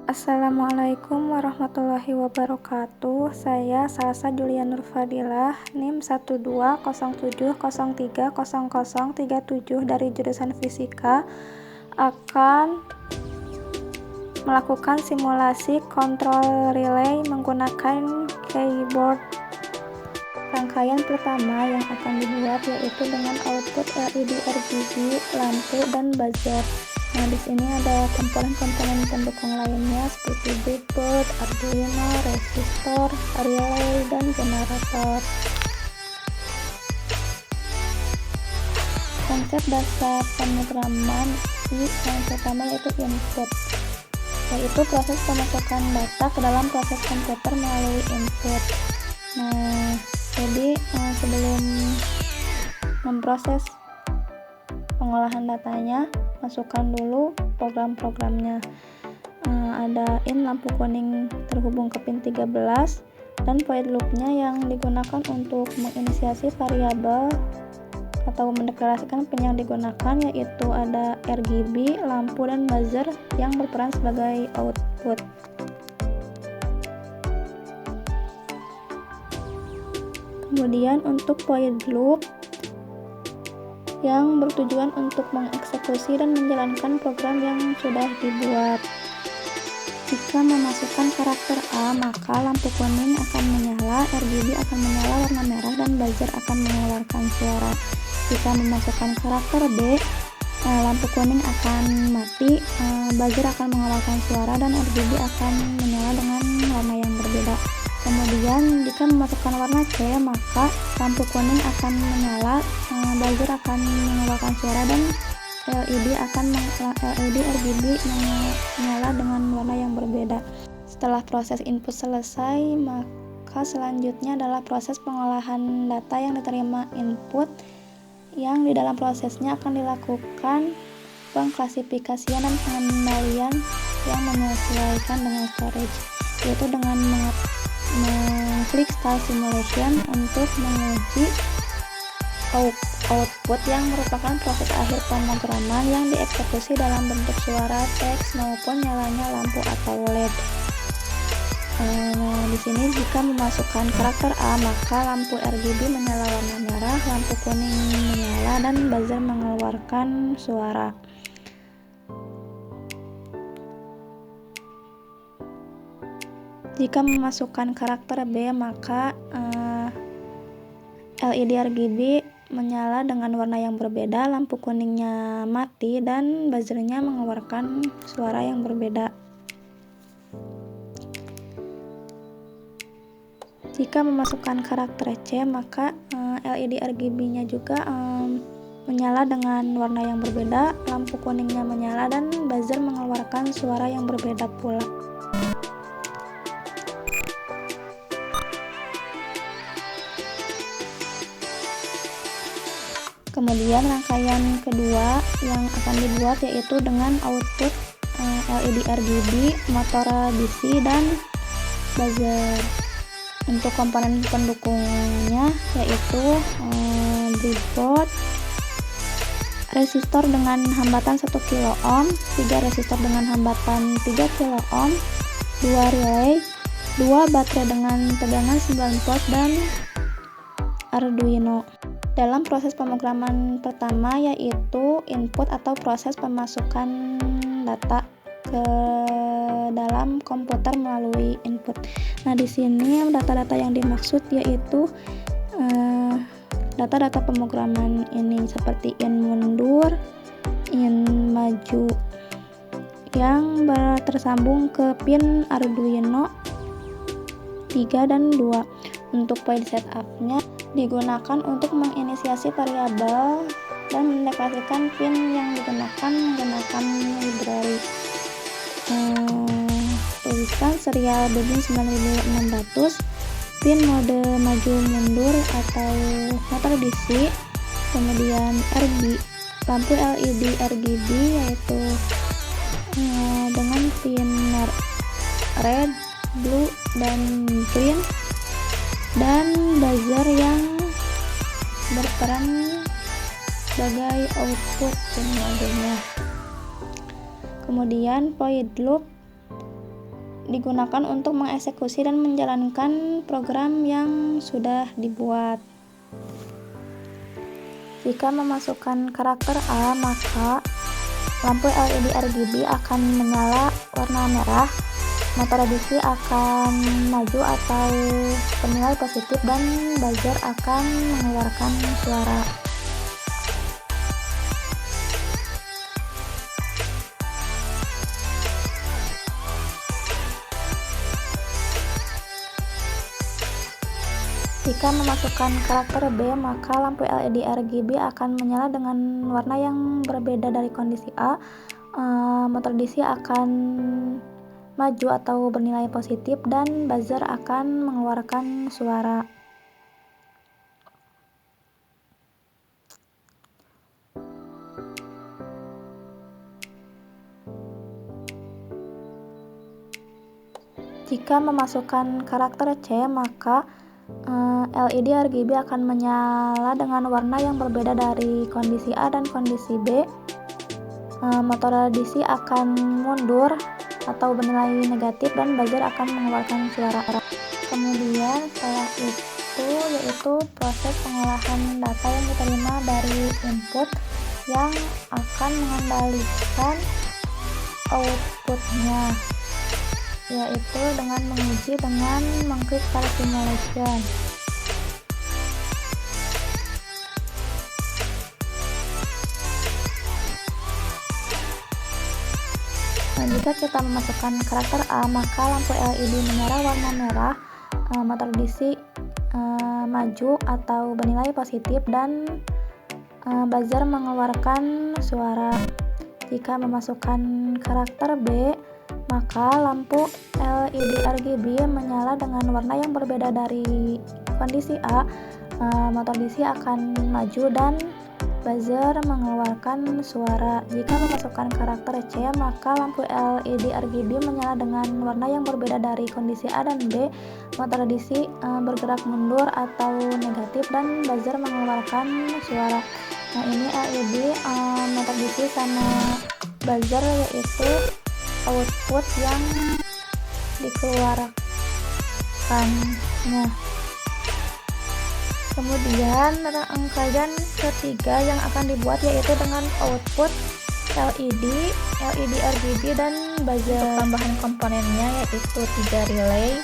Assalamualaikum warahmatullahi wabarakatuh. Saya Salsa Julia Nur Fadilah, NIM 1207030037 dari jurusan Fisika, akan melakukan simulasi kontrol relay menggunakan keyboard. Rangkaian pertama yang akan dibuat yaitu dengan output LED RGB, lampu, dan buzzer. Nah, di sini ada komponen-komponen pendukung lainnya seperti breadboard, Arduino, resistor, relay, dan generator. Konsep dasar pemrograman yang pertama yaitu input, yaitu proses pemasukan data ke dalam proses komputer melalui input. Nah, jadi sebelum memproses pengolahan datanya, masukkan dulu program-programnya. Ada in lampu kuning terhubung ke pin 13 dan void loop-nya yang digunakan untuk menginisiasi variabel atau mendeklarasikan pin yang digunakan, yaitu ada RGB, lampu, dan buzzer yang berperan sebagai output. Kemudian untuk void loop yang bertujuan untuk mengeksekusi dan menjalankan program yang sudah dibuat. Jika memasukkan karakter A, maka lampu kuning akan menyala, RGB akan menyala warna merah, dan buzzer akan mengeluarkan suara. Jika memasukkan karakter B, lampu kuning akan mati, buzzer akan mengeluarkan suara, dan RGB akan menyala dengan warna yang berbeda. Kemudian jika memasukkan warna C, maka lampu kuning akan menyala, buzzer akan mengeluarkan suara, dan LED RGB menyala dengan warna yang berbeda. Setelah proses input selesai, maka selanjutnya adalah proses pengolahan data yang diterima input, yang di dalam prosesnya akan dilakukan pengklasifikasian dan pengendalian yang menyesuaikan dengan storage, yaitu dengan mengklik Start Simulation untuk menguji output yang merupakan proses akhir pemrograman yang dieksekusi dalam bentuk suara, teks, maupun nyalanya lampu atau LED. Nah, di sini jika memasukkan karakter A, maka lampu RGB menyala warna merah, lampu kuning menyala, dan buzzer mengeluarkan suara. Jika memasukkan karakter B, maka LED RGB menyala dengan warna yang berbeda, lampu kuningnya mati, dan buzzernya mengeluarkan suara yang berbeda. Jika memasukkan karakter C, maka LED RGB-nya juga menyala dengan warna yang berbeda, lampu kuningnya menyala, dan buzzer mengeluarkan suara yang berbeda pula. Kemudian rangkaian kedua yang akan dibuat yaitu dengan output LED RGB, motor DC, dan buzzer. Untuk komponen pendukungnya yaitu breadboard, resistor dengan hambatan 1 kilo ohm, 3 resistor dengan hambatan 3 kilo ohm, 2 relay, 2 baterai dengan tegangan 9 volt, dan Arduino. Dalam proses pemrograman pertama yaitu input atau proses pemasukan data ke dalam komputer melalui input. Nah, di sini data-data yang dimaksud yaitu data-data pemrograman ini seperti in mundur, in maju yang tersambung ke pin Arduino 3 dan 2. Untuk point setup-nya digunakan untuk menginisiasi variabel dan mendeklarasikan pin yang digunakan menggunakan library. Tuliskan serial begin 9600, pin mode maju mundur atau motor DC, kemudian RB, lampu LED RGB yaitu dengan pin red, blue, dan green, dan buzzer yang berperan sebagai output pin modenya. Kemudian void loop digunakan untuk mengeksekusi dan menjalankan program yang sudah dibuat. Jika memasukkan karakter A, maka lampu LED RGB akan menyala warna merah, motor DC akan maju atau bernilai positif, dan buzzer akan mengeluarkan suara. Jika memasukkan karakter B, maka lampu LED RGB akan menyala dengan warna yang berbeda dari kondisi A. Motor DC akan maju atau bernilai positif, dan buzzer akan mengeluarkan suara. Jika memasukkan karakter C, maka LED RGB akan menyala dengan warna yang berbeda dari kondisi A dan kondisi B. Motor DC akan mundur atau bernilai negatif, dan buzzer akan mengeluarkan suara. Kemudian setelah itu yaitu proses pengolahan data yang diterima dari input yang akan mengendalikan outputnya, yaitu dengan menguji dengan mengklik start simulation. Jika kita memasukkan karakter A, maka lampu LED menyala warna merah, motor DC maju atau bernilai positif, dan buzzer mengeluarkan suara. Jika memasukkan karakter B, maka lampu LED RGB menyala dengan warna yang berbeda dari kondisi A. Motor DC akan maju dan buzzer mengeluarkan suara. Jika memasukkan karakter C, maka lampu LED RGB menyala dengan warna yang berbeda dari kondisi A dan B. Motor DC bergerak mundur atau negatif, dan buzzer mengeluarkan suara. Nah, ini LED, motor DC sama buzzer yaitu output yang dikeluarkannya. Kemudian rangkaian ketiga yang akan dibuat yaitu dengan output LED RGB, dan buzzer. Untuk tambahan komponennya yaitu 3 relay,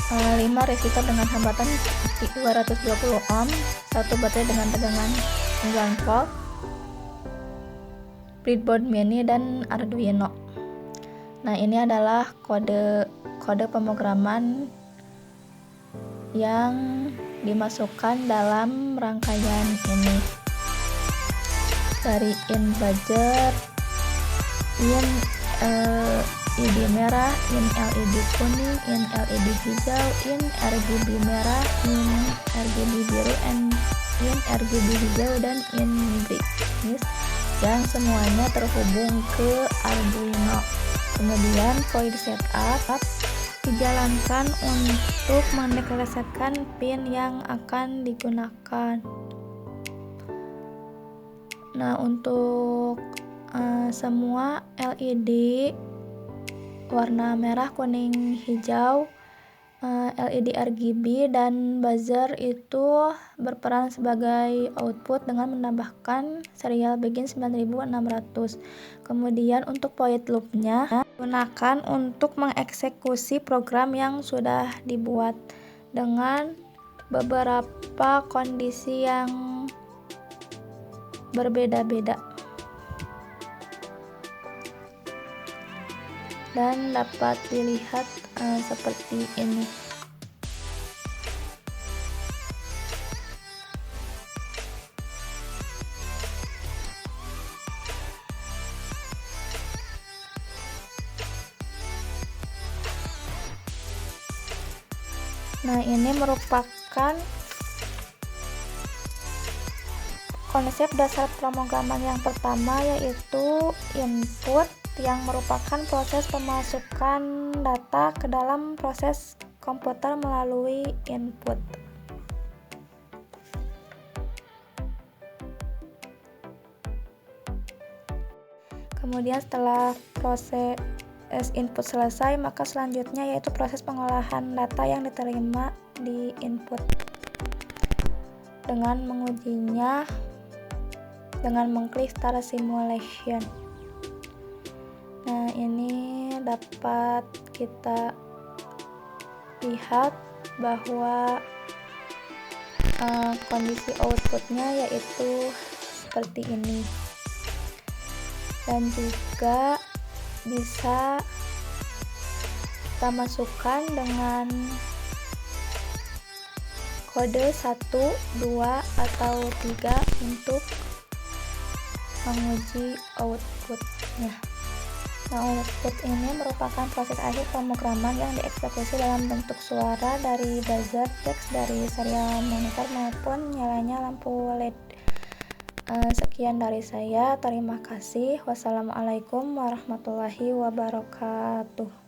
5 resistor dengan hambatan 220 ohm, 1 baterai dengan tegangan 9 volt, breadboard mini, dan Arduino. Nah, ini adalah kode pemrograman yang dimasukkan dalam rangkaian ini. Dari in buzzer, in LED merah, in LED kuning, in LED hijau, in RGB merah, in RGB biru, in RGB hijau, dan in greenish, yang semuanya terhubung ke Arduino. Kemudian void setup dijalankan untuk mendeklarasikan pin yang akan digunakan. Nah, untuk semua LED warna merah, kuning, hijau, LED RGB, dan buzzer itu berperan sebagai output dengan menambahkan serial begin 9600. Kemudian untuk void loop-nya digunakan untuk mengeksekusi program yang sudah dibuat dengan beberapa kondisi yang berbeda-beda, dan dapat dilihat seperti ini. Nah, ini merupakan konsep dasar pemrograman yang pertama, yaitu input, yang merupakan proses pemasukan data ke dalam proses komputer melalui input. Kemudian setelah proses input selesai, maka selanjutnya yaitu proses pengolahan data yang diterima di input dengan mengujinya dengan mengklik Start Simulation. Nah, ini dapat kita lihat bahwa kondisi outputnya yaitu seperti ini, dan juga bisa kita masukkan dengan kode 1, 2, atau 3 untuk menguji outputnya. Nah, output ini merupakan proses akhir pemrograman yang dieksekusi dalam bentuk suara dari buzzer, teks dari serial monitor maupun nyalanya lampu LED. Sekian dari saya, terima kasih. Wassalamualaikum warahmatullahi wabarakatuh.